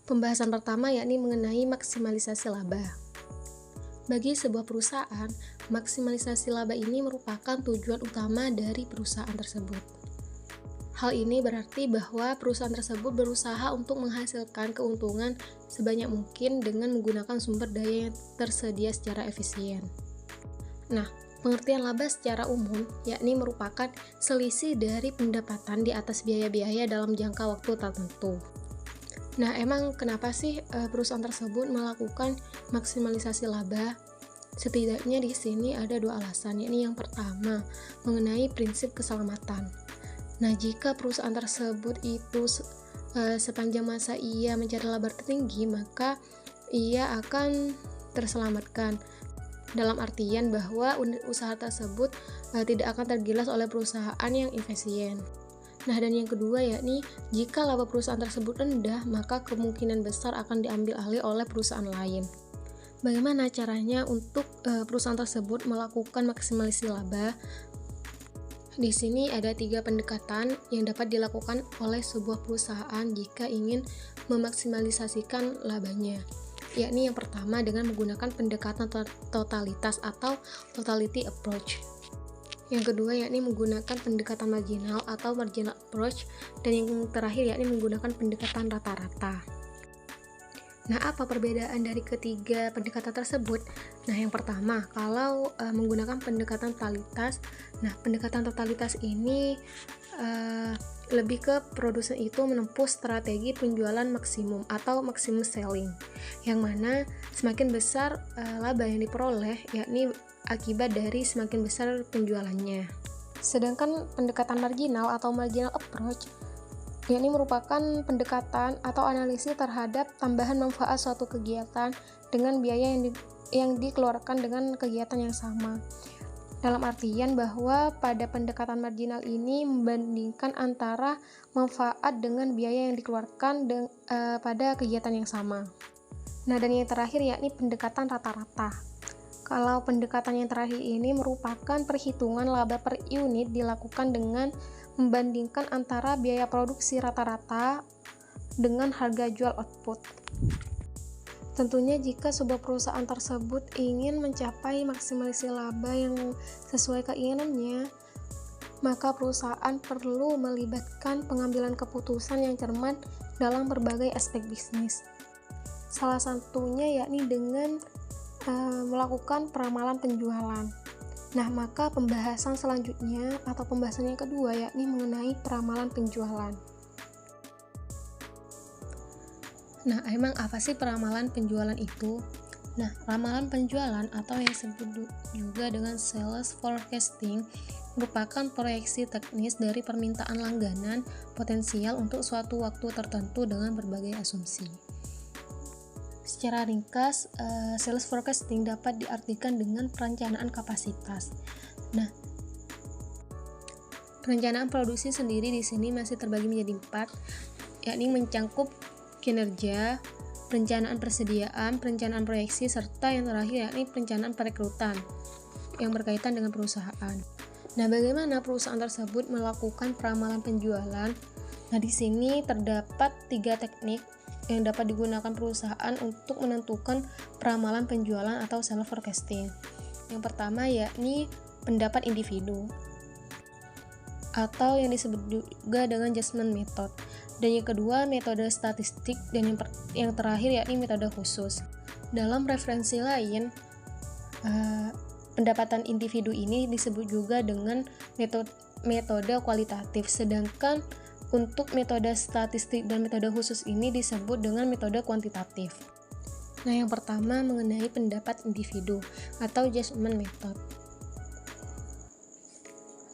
Pembahasan pertama yakni mengenai maksimalisasi laba. Bagi sebuah perusahaan, maksimalisasi laba ini merupakan tujuan utama dari perusahaan tersebut. Hal ini berarti bahwa perusahaan tersebut berusaha untuk menghasilkan keuntungan sebanyak mungkin dengan menggunakan sumber daya yang tersedia secara efisien. Nah, pengertian laba secara umum yakni merupakan selisih dari pendapatan di atas biaya-biaya dalam jangka waktu tertentu. Nah, emang kenapa sih perusahaan tersebut melakukan maksimalisasi laba? Setidaknya di sini ada dua alasan, yakni yang pertama mengenai prinsip keselamatan. Nah, jika perusahaan tersebut itu sepanjang masa ia mencari laba tertinggi, maka ia akan terselamatkan. Dalam artian bahwa usaha tersebut tidak akan tergilas oleh perusahaan yang efisien. Nah, dan yang kedua yakni jika laba perusahaan tersebut rendah, maka kemungkinan besar akan diambil alih oleh perusahaan lain. Bagaimana caranya untuk perusahaan tersebut melakukan maksimalisasi laba? Di sini ada 3 pendekatan yang dapat dilakukan oleh sebuah perusahaan jika ingin memaksimalisasikan labanya. Yakni yang pertama dengan menggunakan pendekatan totalitas atau totality approach. Yang kedua yakni menggunakan pendekatan marginal atau marginal approach, dan yang terakhir yakni menggunakan pendekatan rata-rata. Nah, apa perbedaan dari ketiga pendekatan tersebut? Nah, yang pertama, kalau menggunakan pendekatan totalitas, nah pendekatan totalitas ini lebih ke produsen itu menempuh strategi penjualan maksimum atau maximum selling, yang mana semakin besar laba yang diperoleh, yakni akibat dari semakin besar penjualannya. Sedangkan pendekatan marginal atau marginal approach yakni merupakan pendekatan atau analisis terhadap tambahan manfaat suatu kegiatan dengan biaya yang dikeluarkan dengan kegiatan yang sama. Dalam artian bahwa pada pendekatan marginal ini membandingkan antara manfaat dengan biaya yang dikeluarkan pada kegiatan yang sama. Nah, dan yang terakhir yakni pendekatan rata-rata. Kalau pendekatan yang terakhir ini merupakan perhitungan laba per unit dilakukan dengan membandingkan antara biaya produksi rata-rata dengan harga jual output. Tentunya jika sebuah perusahaan tersebut ingin mencapai maksimalisasi laba yang sesuai keinginannya, maka perusahaan perlu melibatkan pengambilan keputusan yang cermat dalam berbagai aspek bisnis. Salah satunya yakni dengan melakukan peramalan penjualan. Nah, maka pembahasan selanjutnya atau pembahasan yang kedua yakni mengenai peramalan penjualan. Nah, emang apa sih peramalan penjualan itu? Nah, ramalan penjualan atau yang disebut juga dengan sales forecasting merupakan proyeksi teknis dari permintaan langganan potensial untuk suatu waktu tertentu dengan berbagai asumsi. Secara ringkas, sales forecasting dapat diartikan dengan perencanaan kapasitas. Nah, perencanaan produksi sendiri di sini masih terbagi menjadi 4, yakni mencakup kinerja, perencanaan persediaan, perencanaan proyeksi, serta yang terakhir yakni perencanaan perekrutan yang berkaitan dengan perusahaan. Nah, bagaimana perusahaan tersebut melakukan peramalan penjualan? Nah, di sini terdapat 3 teknik yang dapat digunakan perusahaan untuk menentukan peramalan penjualan atau sales forecasting. Yang pertama yakni pendapat individu atau yang disebut juga dengan judgment method, dan yang kedua metode statistik, dan yang terakhir yakni metode khusus. Dalam referensi lain, pendapatan individu ini disebut juga dengan metode kualitatif, sedangkan untuk metode statistik dan metode khusus ini disebut dengan metode kuantitatif. Nah, yang pertama mengenai pendapat individu atau judgment method.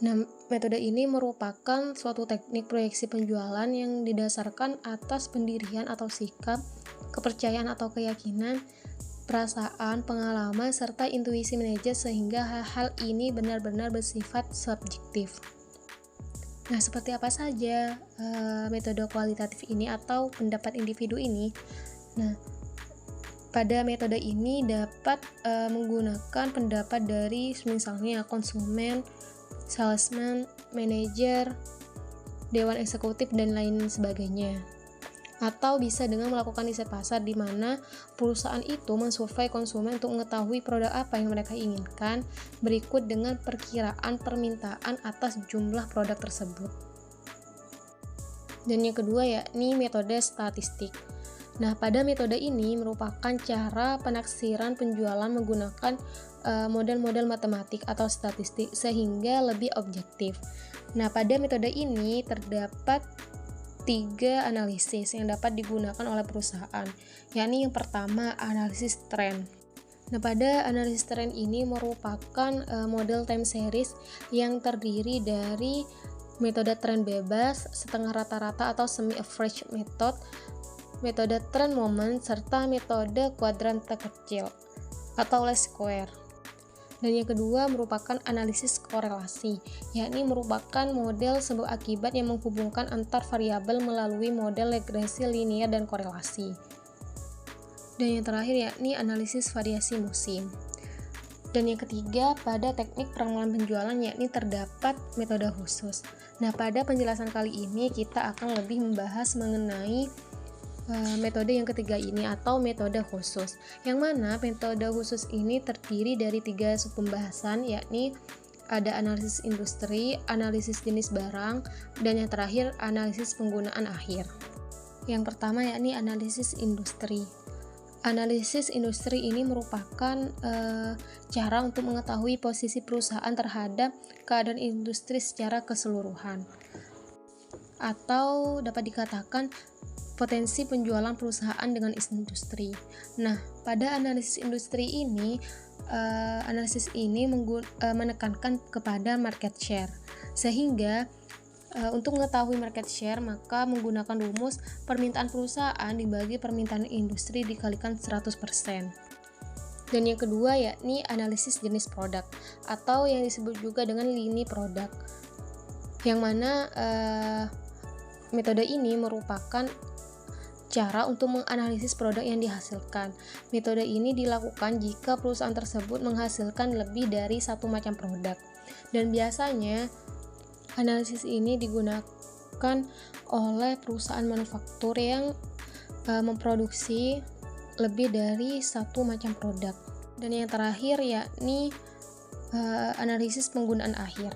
Nah, metode ini merupakan suatu teknik proyeksi penjualan yang didasarkan atas pendirian atau sikap, kepercayaan atau keyakinan, perasaan, pengalaman, serta intuisi manajer sehingga hal-hal ini benar-benar bersifat subjektif. Nah, seperti apa saja metode kualitatif ini atau pendapat individu ini? Nah, pada metode ini dapat menggunakan pendapat dari misalnya konsumen, salesman, manajer, dewan eksekutif, dan lain sebagainya. Atau bisa dengan melakukan riset pasar, di mana perusahaan itu mensurvei konsumen untuk mengetahui produk apa yang mereka inginkan, berikut dengan perkiraan permintaan atas jumlah produk tersebut. Dan yang kedua yakni metode statistik. Nah, pada metode ini merupakan cara penaksiran penjualan menggunakan model-model matematik atau statistik sehingga lebih objektif. Nah, pada metode ini terdapat 3 analisis yang dapat digunakan oleh perusahaan, yakni yang pertama analisis tren. Nah, pada analisis tren ini merupakan model time series yang terdiri dari metode tren bebas, setengah rata-rata atau semi average method, metode tren moment, serta metode kuadran terkecil atau least square. Dan yang kedua merupakan analisis korelasi, yakni merupakan model sebab akibat yang menghubungkan antar variabel melalui model regresi linear dan korelasi. Dan yang terakhir yakni analisis variasi musim. Dan yang ketiga, pada teknik peramalan penjualan yakni terdapat metode khusus. Nah, pada penjelasan kali ini kita akan lebih membahas mengenai metode yang ketiga ini atau metode khusus, yang mana metode khusus ini terdiri dari 3 subpembahasan, yakni ada analisis industri, analisis jenis barang, dan yang terakhir analisis penggunaan akhir. Yang pertama yakni analisis industri. Analisis industri ini merupakan cara untuk mengetahui posisi perusahaan terhadap keadaan industri secara keseluruhan, atau dapat dikatakan potensi penjualan perusahaan dengan industri. Nah, pada analisis industri ini, menekankan kepada market share, sehingga untuk mengetahui market share maka menggunakan rumus permintaan perusahaan dibagi permintaan industri dikalikan 100%. Dan yang kedua yakni analisis jenis produk atau yang disebut juga dengan lini produk, yang mana metode ini merupakan cara untuk menganalisis produk yang dihasilkan. Metode ini dilakukan jika perusahaan tersebut menghasilkan lebih dari satu macam produk. Dan biasanya analisis ini digunakan oleh perusahaan manufaktur yang memproduksi lebih dari satu macam produk. Dan yang terakhir yakni analisis penggunaan akhir.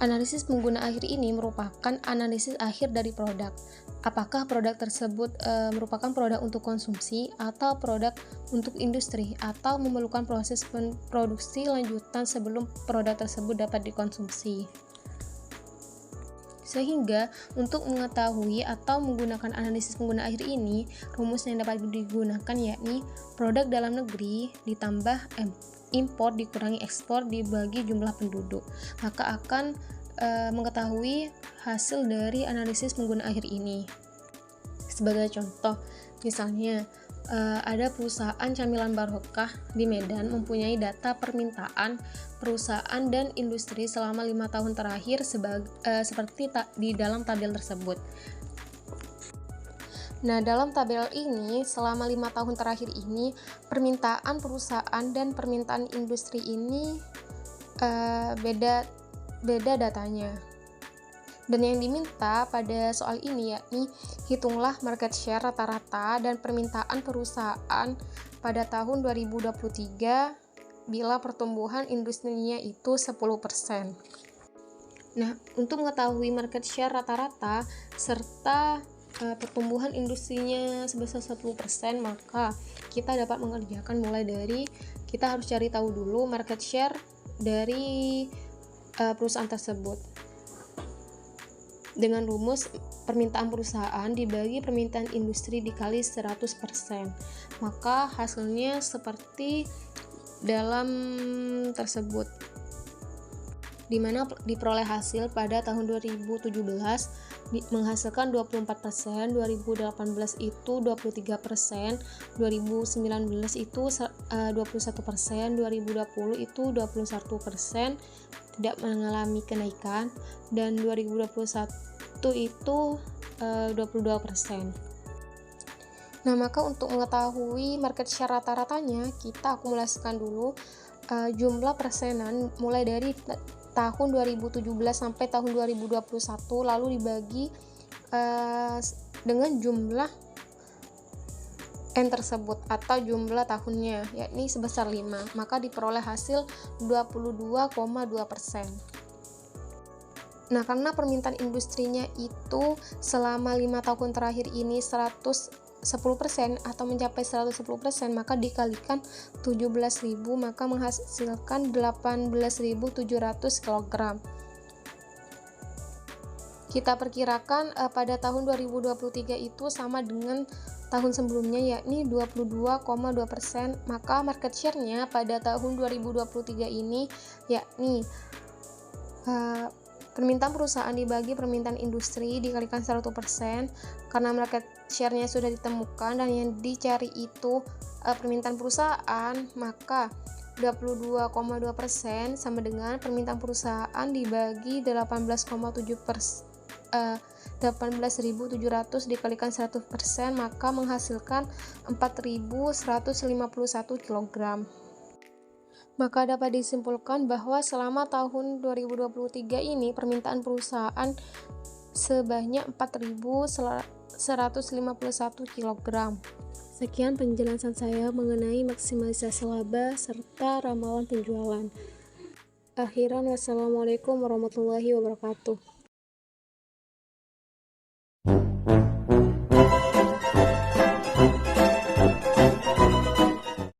Analisis pengguna akhir ini merupakan analisis akhir dari produk. Apakah produk tersebut merupakan produk untuk konsumsi atau produk untuk industri, atau memerlukan proses produksi lanjutan sebelum produk tersebut dapat dikonsumsi. Sehingga untuk mengetahui atau menggunakan analisis pengguna akhir ini, rumus yang dapat digunakan yakni produk dalam negeri ditambah impor dikurangi ekspor dibagi jumlah penduduk, maka akan mengetahui hasil dari analisis pengguna akhir ini. Sebagai contoh, misalnya ada perusahaan camilan Barokah di Medan mempunyai data permintaan perusahaan dan industri selama 5 tahun terakhir seperti di dalam tabel tersebut. Nah, dalam tabel ini, selama 5 tahun terakhir ini, permintaan perusahaan dan permintaan industri ini beda datanya. Dan yang diminta pada soal ini yakni hitunglah market share rata-rata dan permintaan perusahaan pada tahun 2023 bila pertumbuhan industrinya itu 10%. Nah, untuk mengetahui market share rata-rata serta pertumbuhan industrinya sebesar 10%, maka kita dapat mengerjakan mulai dari kita harus cari tahu dulu market share dari perusahaan tersebut dengan rumus permintaan perusahaan dibagi permintaan industri dikali 100%, maka hasilnya seperti dalam tersebut, di mana diperoleh hasil pada tahun 2017 menghasilkan 24%, 2018 itu 23%, 2019 itu 21%, 2020 itu 21%, tidak mengalami kenaikan, dan 2021 itu 22%. Nah, maka untuk mengetahui market share rata-ratanya, kita akumulasikan dulu jumlah persenan mulai dari tahun 2017 sampai tahun 2021, lalu dibagi dengan jumlah N tersebut atau jumlah tahunnya, yakni sebesar 5, maka diperoleh hasil 22,2%. Nah, karena permintaan industrinya itu selama 5 tahun terakhir ini 110% atau mencapai 110%, maka dikalikan 17.000, maka menghasilkan 18.700 kg. Kita perkirakan pada tahun 2023 itu sama dengan tahun sebelumnya, yakni 22,2%, maka market share-nya pada tahun 2023 ini yakni permintaan perusahaan dibagi permintaan industri dikalikan 100%, karena market share-nya sudah ditemukan dan yang dicari itu permintaan perusahaan, maka 22,2% sama dengan permintaan perusahaan dibagi 18.700 dikalikan 100%, maka menghasilkan 4.151 kg. Maka dapat disimpulkan bahwa selama tahun 2023 ini permintaan perusahaan sebanyak 4.151 kg. Sekian penjelasan saya mengenai maksimalisasi laba serta ramalan penjualan. Akhiran, wassalamualaikum warahmatullahi wabarakatuh.